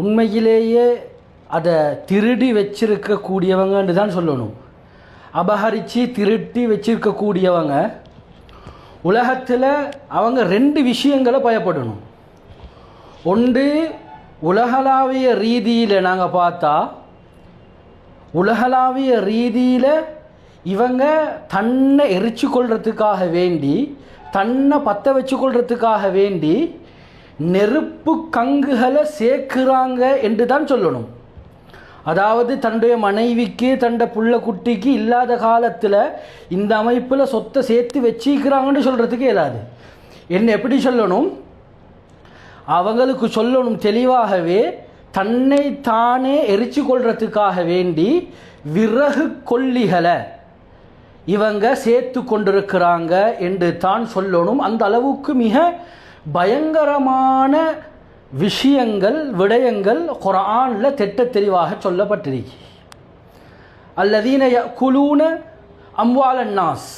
உண்மையிலேயே அதை திருடி வச்சிருக்கக்கூடியவங்கன்னு தான் சொல்லணும். அபகரித்து திருட்டி வச்சிருக்கக்கூடியவங்க உலகத்தில் அவங்க ரெண்டு விஷயங்களை பயப்படணும். ஒன்று, உலகளாவிய ரீதியில் நாங்கள் பார்த்தா உலகளாவிய ரீதியில் இவங்க தன்னை எரிச்சு கொள்றதுக்காக வேண்டி, தன்னை பற்ற வச்சு கொள்றதுக்காக வேண்டி நெருப்பு கங்குகளை சேர்க்குறாங்க என்று தான் சொல்லணும். அதாவது தன்னுடைய மனைவிக்கு தன்னுடைய புள்ள குட்டிக்கு இல்லாத காலத்தில் இந்த அமைப்பில் சொத்தை சேர்த்து வச்சிக்கிறாங்கன்னு சொல்கிறதுக்கு இயலாது. என்ன எப்படி சொல்லணும்? அவங்களுக்கு சொல்லணும் தெளிவாகவே, தன்னை தானே எரிச்சு கொள்றதுக்காக வேண்டி விறகு கொல்லிகளை இவங்க சேர்த்து கொண்டிருக்கிறாங்க என்று தான் சொல்லணும். அந்த அளவுக்கு மிக பயங்கரமான விஷயங்கள் விடயங்கள் குர்ஆனில் திட்ட தெளிவாக சொல்லப்பட்டிருக்கு. அல்லதீன யஅகுலூன அம்வாலன் நாஸ்,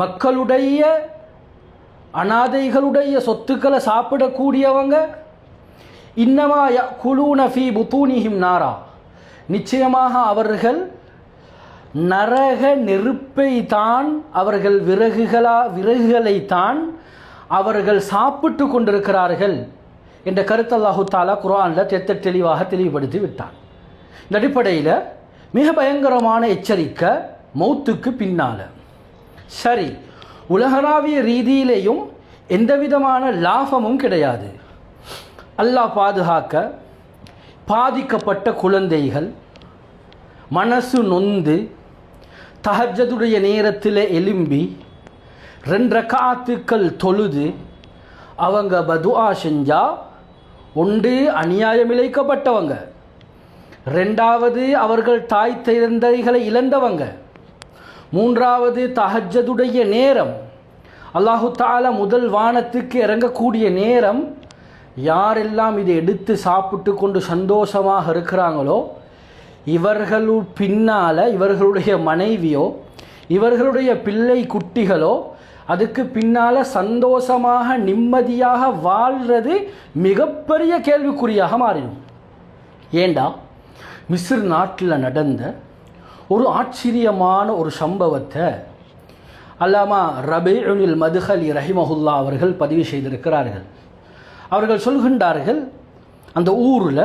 மக்களுடைய அனாதைகளுடைய சொத்துக்களை சாப்பிடக்கூடியவங்க. இன்னமா யஅகுலூன ஃபீ புத்தூனிஹிம் நாரா, நிச்சயமாக அவர்கள் நரக நெருப்பை தான், அவர்கள் விறகுகளை தான் அவர்கள் சாப்பிட்டு கொண்டிருக்கிறார்கள் என்ற கருத்து அல்லாஹு தாலா குர்ஆனில் தெளிவாக தெளிவுபடுத்தி விட்டான். இந்த அடிப்படையில் மிக பயங்கரமான எச்சரிக்கை மௌத்துக்கு பின்னால். சரி, உலகளாவிய ரீதியிலேயும் எந்த விதமான லாபமும் கிடையாது. அல்லாஹ் பாதுகாக்க, பாதிக்கப்பட்ட குழந்தைகள் மனசு நொந்து தஹஜ்ஜுடைய நேரத்தில் எலும்பி 2 ரக்காத்துக்கள் தொழுது அவங்க பதுஆ செஞ்சா, ஒன்று அநியாயம் இழைக்கப்பட்டவங்க, 2வது அவர்கள் தாய் தந்தைகளை இழந்தவங்க, 3வது தஹஜ்ஜுடைய நேரம், அல்லாஹு தஆலா முதல் வானத்துக்கு இறங்கக்கூடிய நேரம். யாரெல்லாம் இதை எடுத்து சாப்பிட்டு கொண்டு சந்தோஷமாக இருக்கிறாங்களோ இவர்களு பின்னால் இவர்களுடைய மனைவியோ இவர்களுடைய பிள்ளை குட்டிகளோ அதுக்கு பின்னால் சந்தோஷமாக நிம்மதியாக வாழ்கிறது மிகப்பெரிய கேள்விக்குறியாக மாறிடும். ஏண்டா, மிஸ்ர் நாட்டில் நடந்த ஒரு ஆச்சரியமான ஒரு சம்பவத்தை அல்லாமா ரபீஉல் மதுஹலி ரஹிமஹுல்லா அவர்கள் பதிவு செய்திருக்கிறார்கள். அவர்கள் சொல்கின்றார்கள், அந்த ஊரில்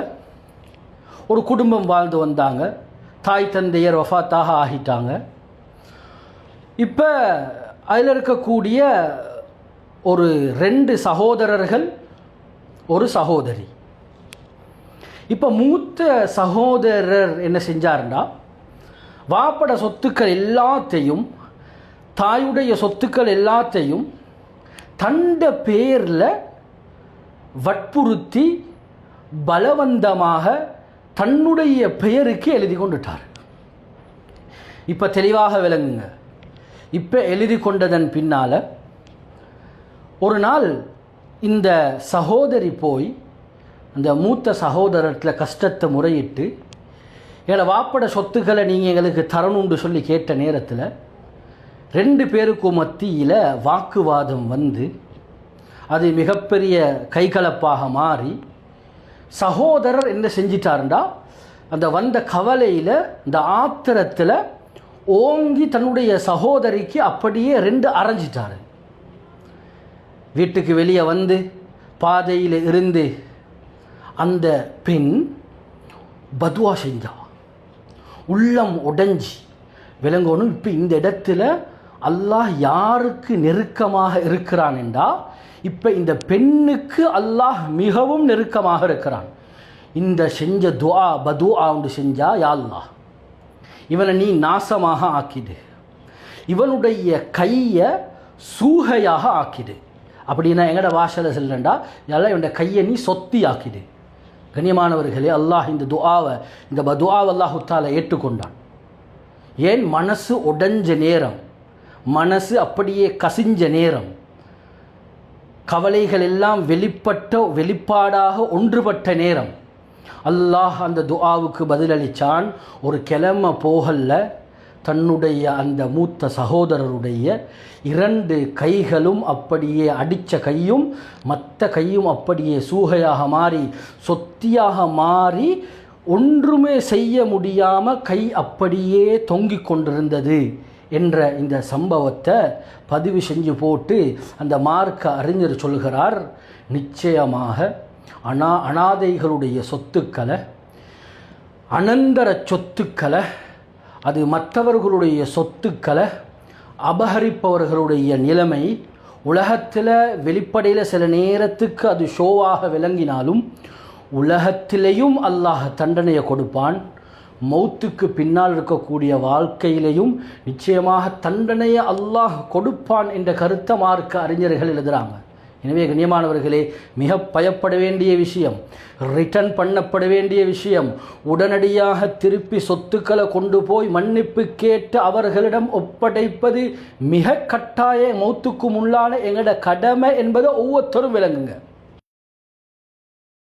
ஒரு குடும்பம் வாழ்ந்து வந்தாங்க. தாய் தந்தையர் வஃபாத்தாக ஆகிட்டாங்க. இப்போ அதில் இருக்கக்கூடிய ஒரு 2 சகோதரர்கள், ஒரு சகோதரி. இப்போ மூத்த சகோதரர் என்ன செஞ்சாருன்னா, வாப்பட சொத்துக்கள் எல்லாத்தையும், தாயுடைய சொத்துக்கள் எல்லாத்தையும் தண்ட பேரில் வற்புறுத்தி பலவந்தமாக தன்னுடைய பெயருக்கு எழுதி கொண்டுட்டார். இப்போ தெளிவாக விளங்குங்க. இப்போ எழுதி கொண்டதன் பின்னால் ஒரு நாள் இந்த சகோதரி போய் அந்த மூத்த சகோதரத்தில் கஷ்டத்தை முறையிட்டு, எங்களை வாப்பட சொத்துக்களை நீங்கள் எங்களுக்கு தரணும்னு சொல்லி கேட்ட நேரத்தில் 2 பேருக்கும் மத்தியில் வாக்குவாதம் வந்து அது மிகப்பெரிய கைகலப்பாக மாறி, சகோதரர் என்ன செஞ்சிட்டாருண்டா, அந்த வந்த கவலையில், இந்த ஆத்திரத்தில் ஓங்கி தன்னுடைய சகோதரிக்கு அப்படியே 2 அரைஞ்சிட்டாரு. வீட்டுக்கு வெளியே வந்து பாதையில் இருந்து அந்த பெண் பதுவா செஞ்சா. உள்ளம் உடைஞ்சி விளங்கணும். இப்போ இந்த இடத்துல அல்லாஹ் யாருக்கு நெருக்கமாக இருக்கிறான் என்றா, இப்போ இந்த பெண்ணுக்கு அல்லாஹ் மிகவும் நெருக்கமாக இருக்கிறான். இந்த செஞ்ச துஆ பதுஆ ஒன்று செஞ்சா, யா அல்லாஹ் இவனை நீ நாசமாக ஆக்கிடு, இவனுடைய கையை சூகையாக ஆக்கிடு. அப்படின்னா எங்கட வாசலை செல்லண்டா, எல்லாம் இவனுடைய கையை நீ சொத்தி ஆக்கிடு. கண்ணியமானவர்களே, அல்லாஹ் இந்த துஆவை, இந்த பதுஆவை அல்லாஹு தஆலா ஏற்றுக்கொண்டான். ஏன்? மனசு உடைஞ்ச நேரம், மனசு அப்படியே கசிஞ்ச நேரம், கவலைகள் எல்லாம் வெளிப்பாடாக ஒன்றுபட்ட நேரம் அல்லாஹ் அந்த துஆவுக்கு பதிலளித்தான். ஒரு கிழமை போகல தன்னுடைய அந்த மூத்த சகோதரருடைய 2 கைகளும் அப்படியே அடித்த கையும் மற்ற கையும் அப்படியே சூகையாக மாறி சொத்தியாக மாறி ஒன்றுமே செய்ய முடியாமல் கை அப்படியே தொங்கிக் கொண்டிருந்தது என்ற இந்த சம்பவத்தை பதிவு செஞ்சு போட்டு அந்த மார்க்க அறிஞர் சொல்கிறார், நிச்சயமாக அனாதைகளுடைய சொத்துக்களை, அனந்தர சொத்துக்களை, அது மற்றவர்களுடைய சொத்துக்களை அபகரிப்பவர்களுடைய நிலைமை உலகத்தில் வெளிப்படையில் சில நேரத்துக்கு அது ஷோவாக விளங்கினாலும் உலகத்திலேயும் அல்லாஹ் தண்டனையை கொடுப்பான். மௌத்துக்கு பின்னால் இருக்கக்கூடிய வாழ்க்கையிலையும் நிச்சயமாக தண்டனையை அல்லாஹ் கொடுப்பான் என்ற கருத்தை மார்க்க அறிஞர்கள் எழுதுகிறாங்க. எனவே கண்ணியமானவர்களே, மிக பயப்பட வேண்டிய விஷயம், ரிட்டர்ன் பண்ணப்பட வேண்டிய விஷயம், உடனடியாக திருப்பி சொத்துக்களை கொண்டு போய் மன்னிப்பு கேட்டு அவர்களிடம் ஒப்படைப்பது மிக கட்டாய மௌத்துக்கு முன்னால எங்களோட கடமை என்பதை ஒவ்வொருத்தரும் விளங்குங்க.